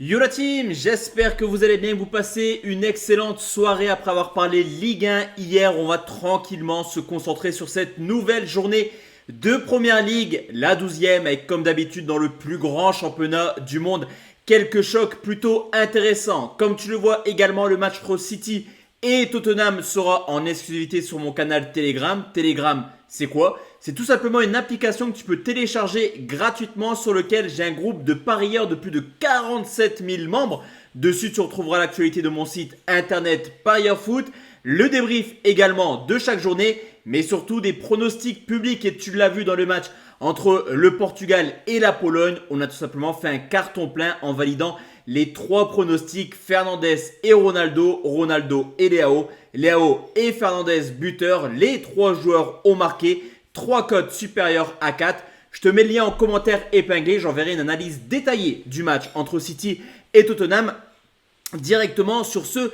Yo la team, j'espère que vous allez bien, vous passez une excellente soirée après avoir parlé Ligue 1 hier. On va tranquillement se concentrer sur cette nouvelle journée de Première Ligue, la 12e, avec comme d'habitude dans le plus grand championnat du monde, quelques chocs plutôt intéressants. Comme tu le vois également, le match entre City et Tottenham sera en exclusivité sur mon canal Telegram. Telegram, c'est quoi? C'est tout simplement une application que tu peux télécharger gratuitement sur lequel j'ai un groupe de parieurs de plus de 47 000 membres. Dessus, tu retrouveras l'actualité de mon site internet Parieur Foot, le débrief également de chaque journée, mais surtout des pronostics publics. Et tu l'as vu dans le match entre le Portugal et la Pologne, on a tout simplement fait un carton plein en validant les trois pronostics Fernandes et Ronaldo, Ronaldo et Leao, Leao et Fernandes buteur. Les trois joueurs ont marqué. 3 cotes supérieures à 4. Je te mets le lien en commentaire épinglé. J'enverrai une analyse détaillée du match entre City et Tottenham directement sur ce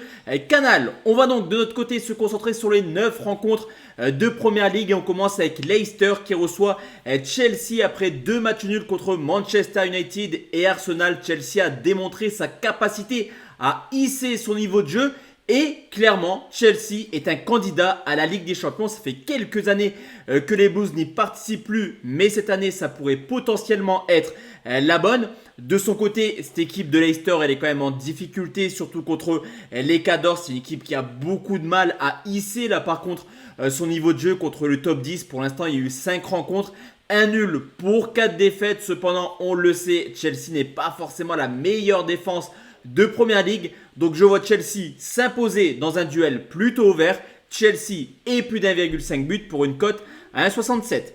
canal. On va donc de notre côté se concentrer sur les 9 rencontres de Première Ligue. Et on commence avec Leicester qui reçoit Chelsea après 2 matchs nuls contre Manchester United et Arsenal. Chelsea a démontré sa capacité à hisser son niveau de jeu. Et clairement, Chelsea est un candidat à la Ligue des Champions. Ça fait quelques années que les Blues n'y participent plus, mais cette année, ça pourrait potentiellement être la bonne. De son côté, cette équipe de Leicester, elle est quand même en difficulté, surtout contre les Cadors. C'est une équipe qui a beaucoup de mal à hisser, là par contre, son niveau de jeu contre le top 10. Pour l'instant, il y a eu 5 rencontres. Un nul pour 4 défaites. Cependant, on le sait, Chelsea n'est pas forcément la meilleure défense de Première Ligue. Donc je vois Chelsea s'imposer dans un duel plutôt ouvert. Chelsea et plus d'1,5 but pour une cote à 1,67.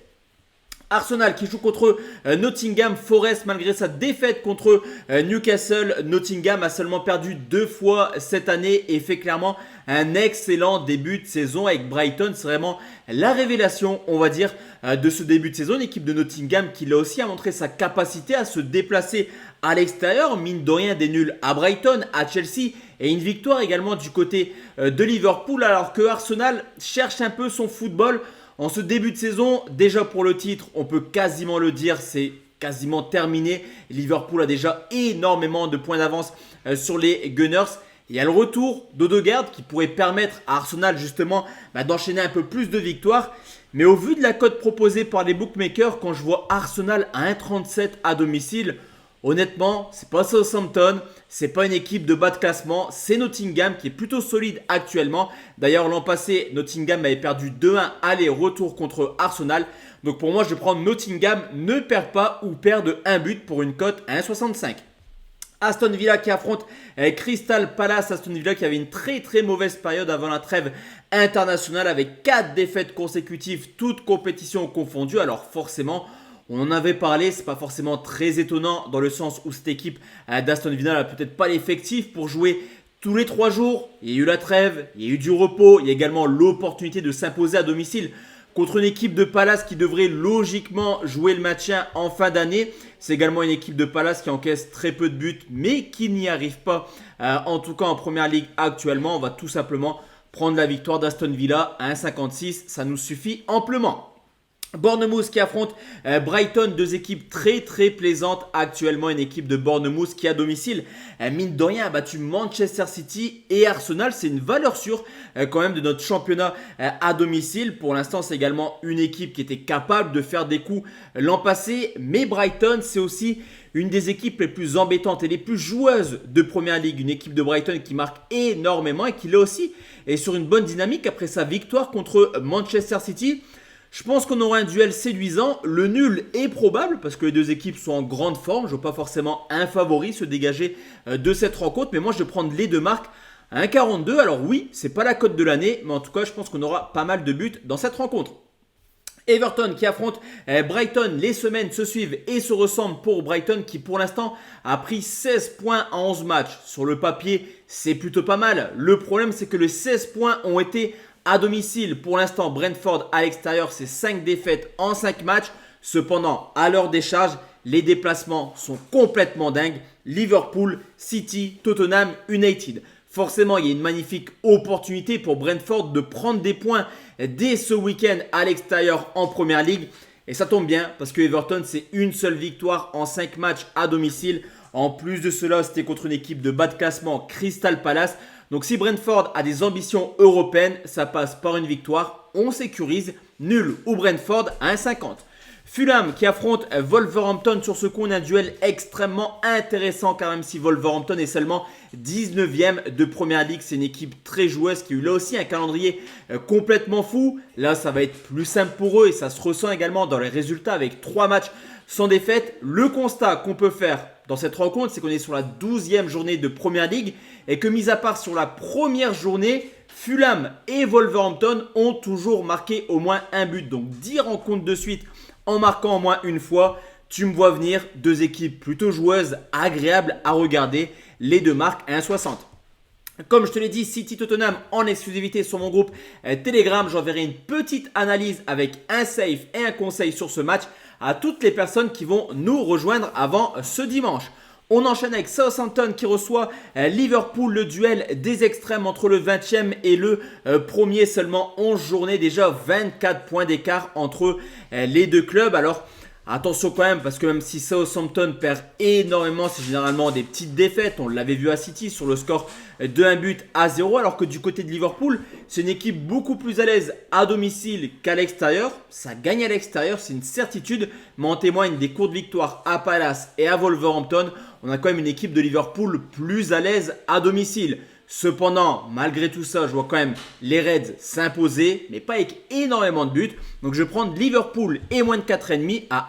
Arsenal qui joue contre Nottingham Forest malgré sa défaite contre Newcastle. Nottingham a seulement perdu 2 fois cette année et fait clairement un excellent début de saison avec Brighton. C'est vraiment la révélation, on va dire, de ce début de saison. Une équipe de Nottingham qui là aussi a montré sa capacité à se déplacer à l'extérieur. Mine de rien, des nuls à Brighton, à Chelsea et une victoire également du côté de Liverpool. Alors que Arsenal cherche un peu son football. En ce début de saison, déjà pour le titre, on peut quasiment le dire, c'est quasiment terminé. Liverpool a déjà énormément de points d'avance sur les Gunners. Il y a le retour d'Odegaard qui pourrait permettre à Arsenal justement d'enchaîner un peu plus de victoires. Mais au vu de la cote proposée par les bookmakers, quand je vois Arsenal à 1,37 à domicile, honnêtement, c'est pas Southampton, c'est pas une équipe de bas de classement, c'est Nottingham qui est plutôt solide actuellement. D'ailleurs, l'an passé, Nottingham avait perdu 2-1 aller-retour contre Arsenal. Donc pour moi, je prends Nottingham ne perd pas ou perd de 1 but pour une cote à 1,65. Aston Villa qui affronte Crystal Palace. Aston Villa qui avait une très très mauvaise période avant la trêve internationale avec 4 défaites consécutives, toutes compétitions confondues. Alors forcément, on en avait parlé, c'est pas forcément très étonnant dans le sens où cette équipe d'Aston Villa n'a peut-être pas l'effectif pour jouer tous les 3 jours. Il y a eu la trêve, il y a eu du repos, il y a également l'opportunité de s'imposer à domicile contre une équipe de Palace qui devrait logiquement jouer le maintien en fin d'année. C'est également une équipe de Palace qui encaisse très peu de buts mais qui n'y arrive pas, en tout cas en Première Ligue actuellement. On va tout simplement prendre la victoire d'Aston Villa à 1,56, ça nous suffit amplement. Bournemouth qui affronte Brighton, 2 équipes très très plaisantes actuellement. Une équipe de Bournemouth qui à domicile, mine de rien, a battu Manchester City et Arsenal. C'est une valeur sûre quand même de notre championnat à domicile. Pour l'instant, c'est également une équipe qui était capable de faire des coups l'an passé. Mais Brighton, c'est aussi une des équipes les plus embêtantes et les plus joueuses de Première Ligue. Une équipe de Brighton qui marque énormément et qui là aussi est sur une bonne dynamique après sa victoire contre Manchester City. Je pense qu'on aura un duel séduisant. Le nul est probable parce que les 2 équipes sont en grande forme. Je ne veux pas forcément un favori se dégager de cette rencontre. Mais moi, je vais prendre les 2 marques à 1,42. Alors oui, ce n'est pas la cote de l'année. Mais en tout cas, je pense qu'on aura pas mal de buts dans cette rencontre. Everton qui affronte Brighton. Les semaines se suivent et se ressemblent pour Brighton qui pour l'instant a pris 16 points en 11 matchs. Sur le papier, c'est plutôt pas mal. Le problème, c'est que les 16 points ont été à domicile. Pour l'instant, Brentford à l'extérieur, c'est 5 défaites en 5 matchs. Cependant, à l'heure des charges, les déplacements sont complètement dingues. Liverpool, City, Tottenham, United. Forcément, il y a une magnifique opportunité pour Brentford de prendre des points dès ce week-end à l'extérieur en Première Ligue. Et ça tombe bien parce que Everton, c'est une seule victoire en 5 matchs à domicile. En plus de cela, c'était contre une équipe de bas de classement, Crystal Palace. Donc si Brentford a des ambitions européennes, ça passe par une victoire. On sécurise nul ou Brentford à 1,50. Fulham qui affronte Wolverhampton sur ce coup, on a un duel extrêmement intéressant car même si Wolverhampton est seulement 19e de Première Ligue, c'est une équipe très joueuse qui a eu là aussi un calendrier complètement fou. Là ça va être plus simple pour eux et ça se ressent également dans les résultats avec 3 matchs sans défaite. Le constat qu'on peut faire dans cette rencontre, c'est qu'on est sur la 12e journée de Première Ligue et que mis à part sur la première journée, Fulham et Wolverhampton ont toujours marqué au moins un but. Donc 10 rencontres de suite en marquant au moins une fois, tu me vois venir, 2 équipes plutôt joueuses, agréables à regarder, les 2 marques à 1,60. Comme je te l'ai dit, City Tottenham en exclusivité sur mon groupe Telegram, j'enverrai une petite analyse avec un safe et un conseil sur ce match à toutes les personnes qui vont nous rejoindre avant ce dimanche. On enchaîne avec Southampton qui reçoit Liverpool, le duel des extrêmes entre le 20e et le premier, seulement 11 journées, déjà 24 points d'écart entre les deux clubs. Alors attention quand même parce que même si Southampton perd énormément, c'est généralement des petites défaites. On l'avait vu à City sur le score de 1-0 alors que du côté de Liverpool, c'est une équipe beaucoup plus à l'aise à domicile qu'à l'extérieur. Ça gagne à l'extérieur, c'est une certitude, mais en témoigne des courtes victoires à Palace et à Wolverhampton. On a quand même une équipe de Liverpool plus à l'aise à domicile. Cependant, malgré tout ça, je vois quand même les Reds s'imposer, mais pas avec énormément de buts. Donc je vais prendre Liverpool et moins de 4,5 à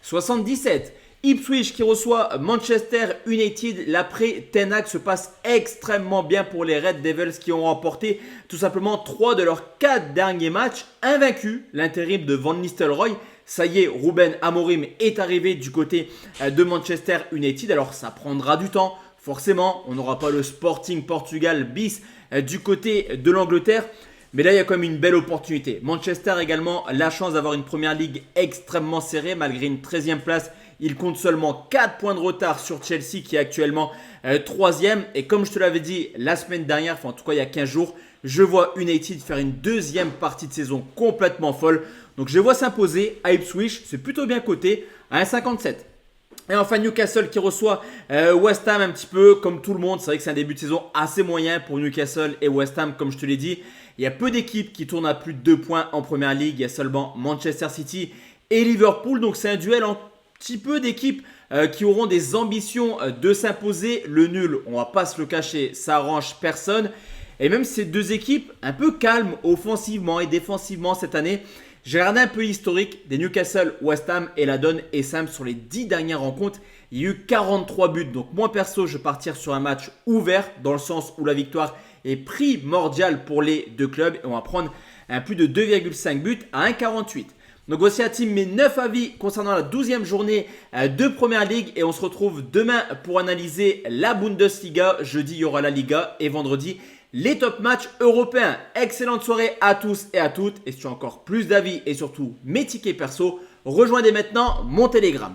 1,77. Ipswich qui reçoit Manchester United. L'après Ten Hag se passe extrêmement bien pour les Red Devils qui ont remporté tout simplement 3 de leurs 4 derniers matchs invaincus. L'intérim de Van Nistelrooy. Ça y est, Ruben Amorim est arrivé du côté de Manchester United. Alors ça prendra du temps. Forcément, on n'aura pas le Sporting Portugal bis du côté de l'Angleterre. Mais là, il y a quand même une belle opportunité. Manchester également la chance d'avoir une première ligue extrêmement serrée. Malgré une 13e place, il compte seulement 4 points de retard sur Chelsea qui est actuellement 3e. Et comme je te l'avais dit la semaine dernière, enfin en tout cas il y a 15 jours, je vois United faire une deuxième partie de saison complètement folle. Donc je les vois s'imposer à Ipswich, c'est plutôt bien coté à 1,57. Et enfin Newcastle qui reçoit West Ham un petit peu comme tout le monde. C'est vrai que c'est un début de saison assez moyen pour Newcastle et West Ham comme je te l'ai dit. Il y a peu d'équipes qui tournent à plus de 2 points en première ligue. Il y a seulement Manchester City et Liverpool. Donc c'est un duel en petit peu d'équipes qui auront des ambitions de s'imposer. Le nul, on va pas se le cacher, ça arrange personne. Et même ces 2 équipes un peu calmes offensivement et défensivement cette année. J'ai regardé un peu l'historique des Newcastle, West Ham et la donne est simple. Sur les 10 dernières rencontres, il y a eu 43 buts. Donc moi perso, je vais partir sur un match ouvert dans le sens où la victoire est primordiale pour les 2 clubs. Et on va prendre un plus de 2,5 buts à 1,48. Donc voici à team mes 9 avis concernant la 12e journée de Première Ligue. Et on se retrouve demain pour analyser la Bundesliga. Jeudi, il y aura la Liga et vendredi, les top matchs européens. Excellente soirée à tous et à toutes. Et si tu as encore plus d'avis et surtout mes tickets perso, rejoignez maintenant mon Telegram.